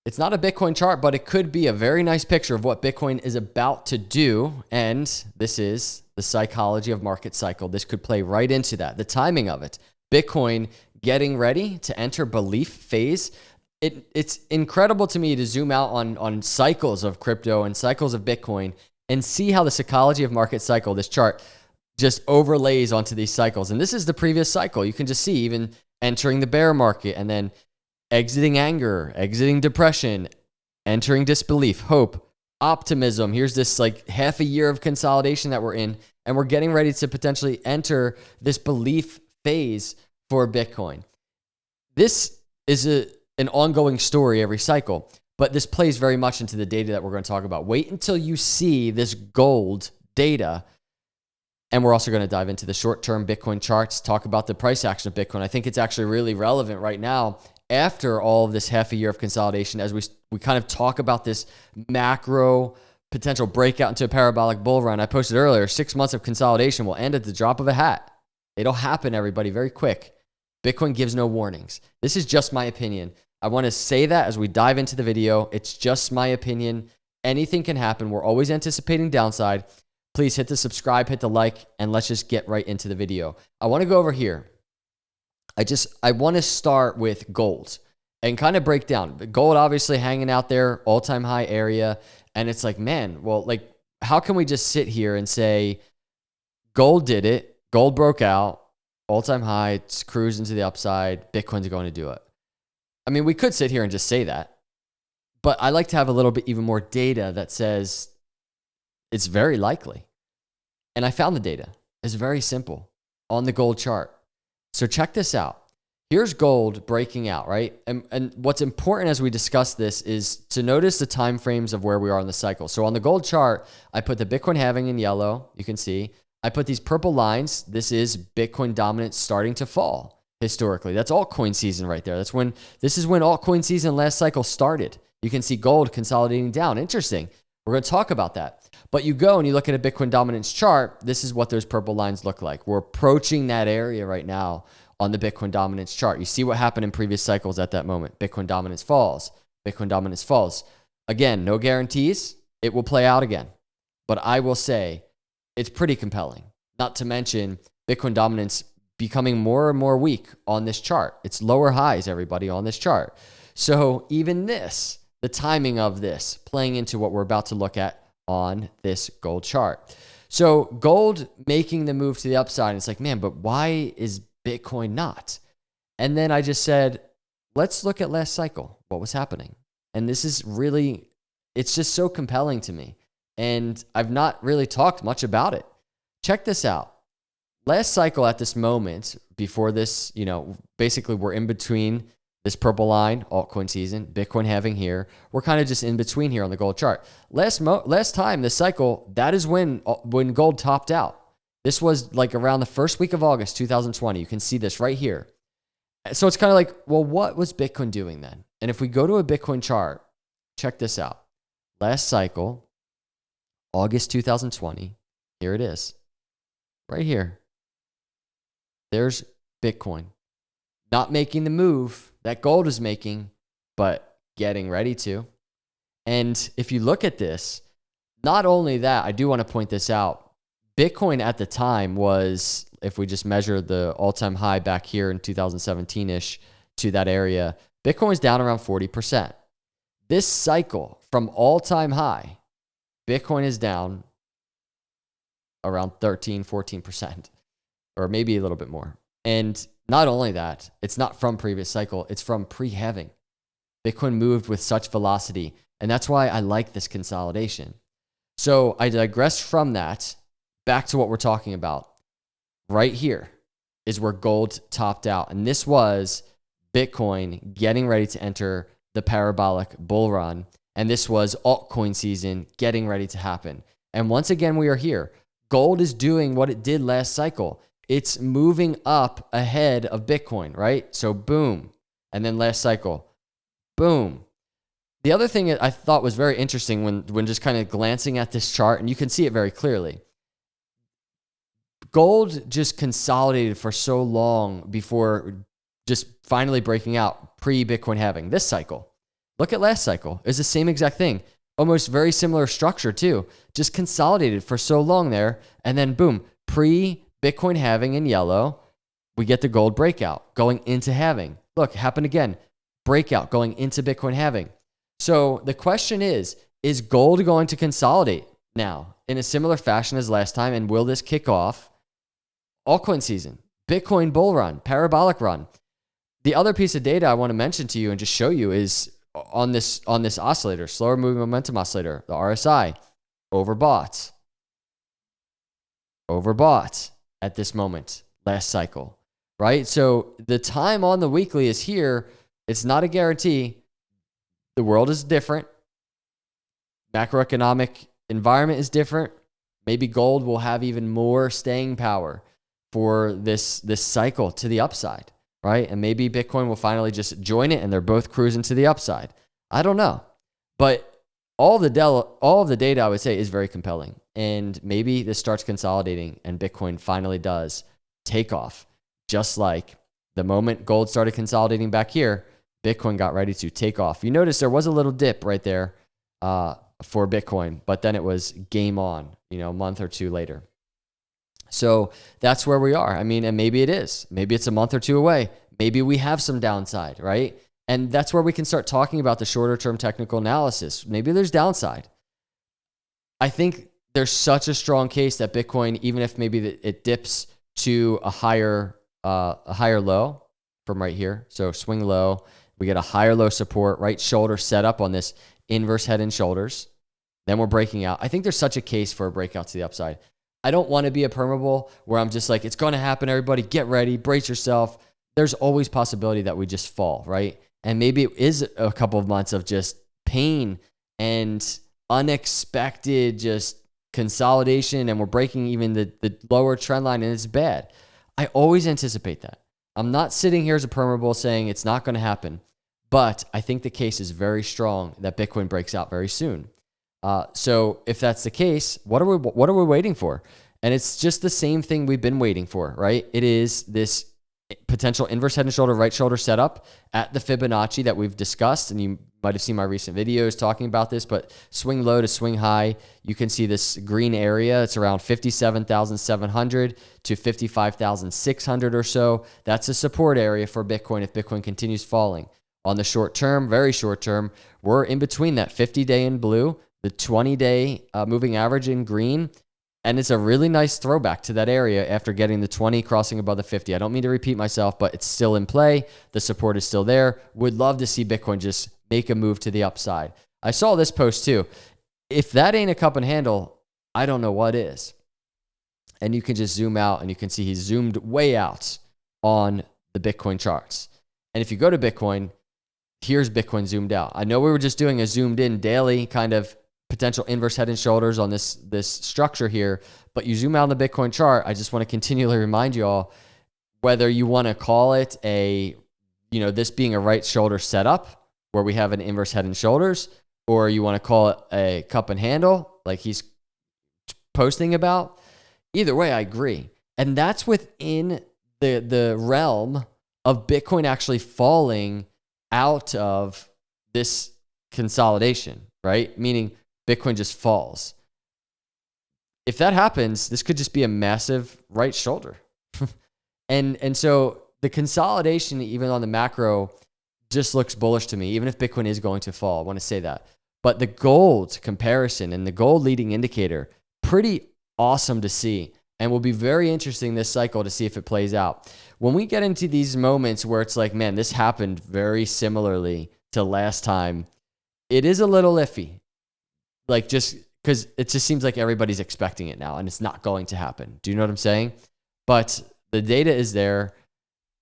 It's not a Bitcoin chart, but it could be a very nice picture of what Bitcoin is about to do. And this is the psychology of market cycle. This could play right into that. The timing of it. Bitcoin getting ready to enter belief phase. It's incredible to me to zoom out on cycles of crypto and cycles of Bitcoin and see how the psychology of market cycle, this chart, just overlays onto these cycles. And this is the previous cycle. You can just see even entering the bear market and then exiting anger, exiting depression, entering disbelief, hope, optimism. Here's this like half a year of consolidation that we're in, and we're getting ready to potentially enter this belief phase for Bitcoin. This is an ongoing story every cycle, but this plays very much into the data that we're going to talk about. Wait until you see this gold data. And we're also going to dive into the short-term Bitcoin charts, talk about the price action of Bitcoin. I think it's actually really relevant right now after all of this half a year of consolidation, as we kind of talk about this macro potential breakout into a parabolic bull run. I posted earlier, 6 months of consolidation will end at the drop of a hat. It'll happen, everybody, very quick. Bitcoin gives no warnings. This is just my opinion. I want to say that as we dive into the video. It's just my opinion. Anything can happen. We're always anticipating downside. Please hit the subscribe, hit the like, and let's just get right into the video. I want to go over here. I want to start with gold and kind of break down. Gold obviously hanging out there, all-time high area. And it's like, man, well, like, how can we just sit here and say gold did it, gold broke out, all-time high, it's cruising to the upside, Bitcoin's going to do it? I mean, we could sit here and just say that, but I like to have a little bit even more data that says it's very likely. And I found the data. It's very simple on the gold chart. So check this out. Here's gold breaking out, right? And what's important as we discuss this is to notice the time frames of where we are in the cycle. So on the gold chart, I put the Bitcoin halving in yellow. You can see. I put these purple lines. This is Bitcoin dominance starting to fall historically. That's altcoin season right there. This is when altcoin season last cycle started. You can see gold consolidating down. Interesting. We're going to talk about that. But you go and you look at a Bitcoin dominance chart, this is what those purple lines look like. We're approaching that area right now on the Bitcoin dominance chart. You see what happened in previous cycles at that moment. Bitcoin dominance falls. Bitcoin dominance falls. Again, no guarantees. It will play out again. But I will say it's pretty compelling. Not to mention Bitcoin dominance becoming more and more weak on this chart. It's lower highs, everybody, on this chart. So even this, the timing of this, playing into what we're about to look at on this gold chart. So gold making the move to the upside. It's like, man, but why is Bitcoin not? And then I just said, let's look at last cycle. What was happening? And this is really, it's just so compelling to me. And I've not really talked much about it. Check this out. Last cycle at this moment, before this, basically we're in between this purple line, altcoin season, Bitcoin halving here. We're kind of just in between here on the gold chart. Last time, this cycle, that is when gold topped out. This was like around the first week of August, 2020. You can see this right here. So it's kind of like, well, what was Bitcoin doing then? And if we go to a Bitcoin chart, check this out. Last cycle, August 2020, here it is. Right here. There's Bitcoin. Not making the move that gold is making, but getting ready to. And if you look at this, not only that, I do want to point this out. Bitcoin at the time was, if we just measure the all-time high back here in 2017-ish to that area, Bitcoin was down around 40%. This cycle from all-time high, Bitcoin is down around 13, 14%, or maybe a little bit more. And not only that, it's not from previous cycle, it's from pre-halving. Bitcoin moved with such velocity, and that's why I like this consolidation. So I digress from that back to what we're talking about. Right here is where gold topped out, and this was Bitcoin getting ready to enter the parabolic bull run, and this was altcoin season getting ready to happen. And once again, we are here. Gold is doing what it did last cycle. It's moving up ahead of Bitcoin, right? So boom. And then last cycle, boom. The other thing I thought was very interesting when just kind of glancing at this chart, and you can see it very clearly, gold just consolidated for so long before just finally breaking out pre-Bitcoin halving this cycle. Look at last cycle. It's the same exact thing. Almost very similar structure too. Just consolidated for so long there. And then boom, pre-Bitcoin halving in yellow, we get the gold breakout going into halving. Look, happened again. Breakout going into Bitcoin halving. So the question is gold going to consolidate now in a similar fashion as last time? And will this kick off altcoin season, Bitcoin bull run, parabolic run? The other piece of data I want to mention to you and just show you is on this oscillator, slower moving momentum oscillator, the RSI, overbought at this moment, last cycle, right? So the time on the weekly is here. It's not a guarantee. The world is different. Macroeconomic environment is different. Maybe gold will have even more staying power for this cycle to the upside, right? And maybe Bitcoin will finally just join it and they're both cruising to the upside. I don't know. But all of the data, I would say, is very compelling. And maybe this starts consolidating and Bitcoin finally does take off. Just like the moment gold started consolidating back here, Bitcoin got ready to take off. You notice there was a little dip right there for Bitcoin, but then it was game on, a month or two later. So that's where we are. I mean, and maybe it is. Maybe it's a month or two away. Maybe we have some downside, right? And that's where we can start talking about the shorter term technical analysis. Maybe there's downside. I think there's such a strong case that Bitcoin, even if maybe it dips to a higher low from right here, so swing low, we get a higher low support, right shoulder set up on this inverse head and shoulders. Then we're breaking out. I think there's such a case for a breakout to the upside. I don't want to be a permabull where I'm just like, it's going to happen, everybody, get ready, brace yourself. There's always possibility that we just fall, right? And maybe it is a couple of months of just pain and unexpected just consolidation, and we're breaking even the lower trend line, and it's bad. I always anticipate that. I'm not sitting here as a permabull saying it's not going to happen, but I think the case is very strong that Bitcoin breaks out very soon. So if that's the case, what are we waiting for? And it's just the same thing we've been waiting for, right? It is this potential inverse head and shoulder, right shoulder setup at the Fibonacci that we've discussed. And you might have seen my recent videos talking about this, but swing low to swing high, you can see this green area. It's around 57,700 to 55,600 or so. That's a support area for Bitcoin if Bitcoin continues falling. On the short term, very short term, we're in between that 50-day in blue, the 20-day moving average in green, and it's a really nice throwback to that area after getting the 20 crossing above the 50. I don't mean to repeat myself, but it's still in play. The support is still there. Would love to see Bitcoin just make a move to the upside. I saw this post too. If that ain't a cup and handle, I don't know what is. And you can just zoom out and you can see he's zoomed way out on the Bitcoin charts. And if you go to Bitcoin, here's Bitcoin zoomed out. I know we were just doing a zoomed in daily kind of potential inverse head and shoulders on this structure here, but you zoom out on the Bitcoin chart, I just want to continually remind you all, whether you want to call it this being a right shoulder setup where we have an inverse head and shoulders, or you want to call it a cup and handle like he's posting about, either way, I agree. And that's within the realm of Bitcoin actually falling out of this consolidation, right? Meaning Bitcoin just falls. If that happens, this could just be a massive right shoulder. and so the consolidation, even on the macro, just looks bullish to me, even if Bitcoin is going to fall. I want to say that. But the gold comparison and the gold leading indicator, pretty awesome to see. And will be very interesting this cycle to see if it plays out. When we get into these moments where it's like, man, this happened very similarly to last time, it is a little iffy. Like, just because it just seems like everybody's expecting it now and it's not going to happen. Do you know what I'm saying? But the data is there.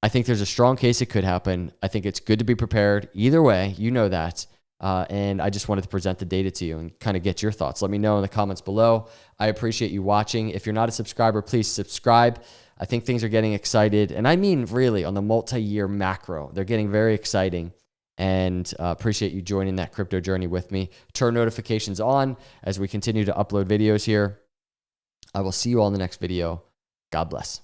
I think there's a strong case it could happen. I think it's good to be prepared. Either way, you know that. And I just wanted to present the data to you and kind of get your thoughts. Let me know in the comments below. I appreciate you watching. If you're not a subscriber, please subscribe. I think things are getting excited. And I mean, really, on the multi-year macro, they're getting very exciting. And appreciate you joining that crypto journey with me. Turn notifications on as we continue to upload videos here. I will see you all in the next video. God bless.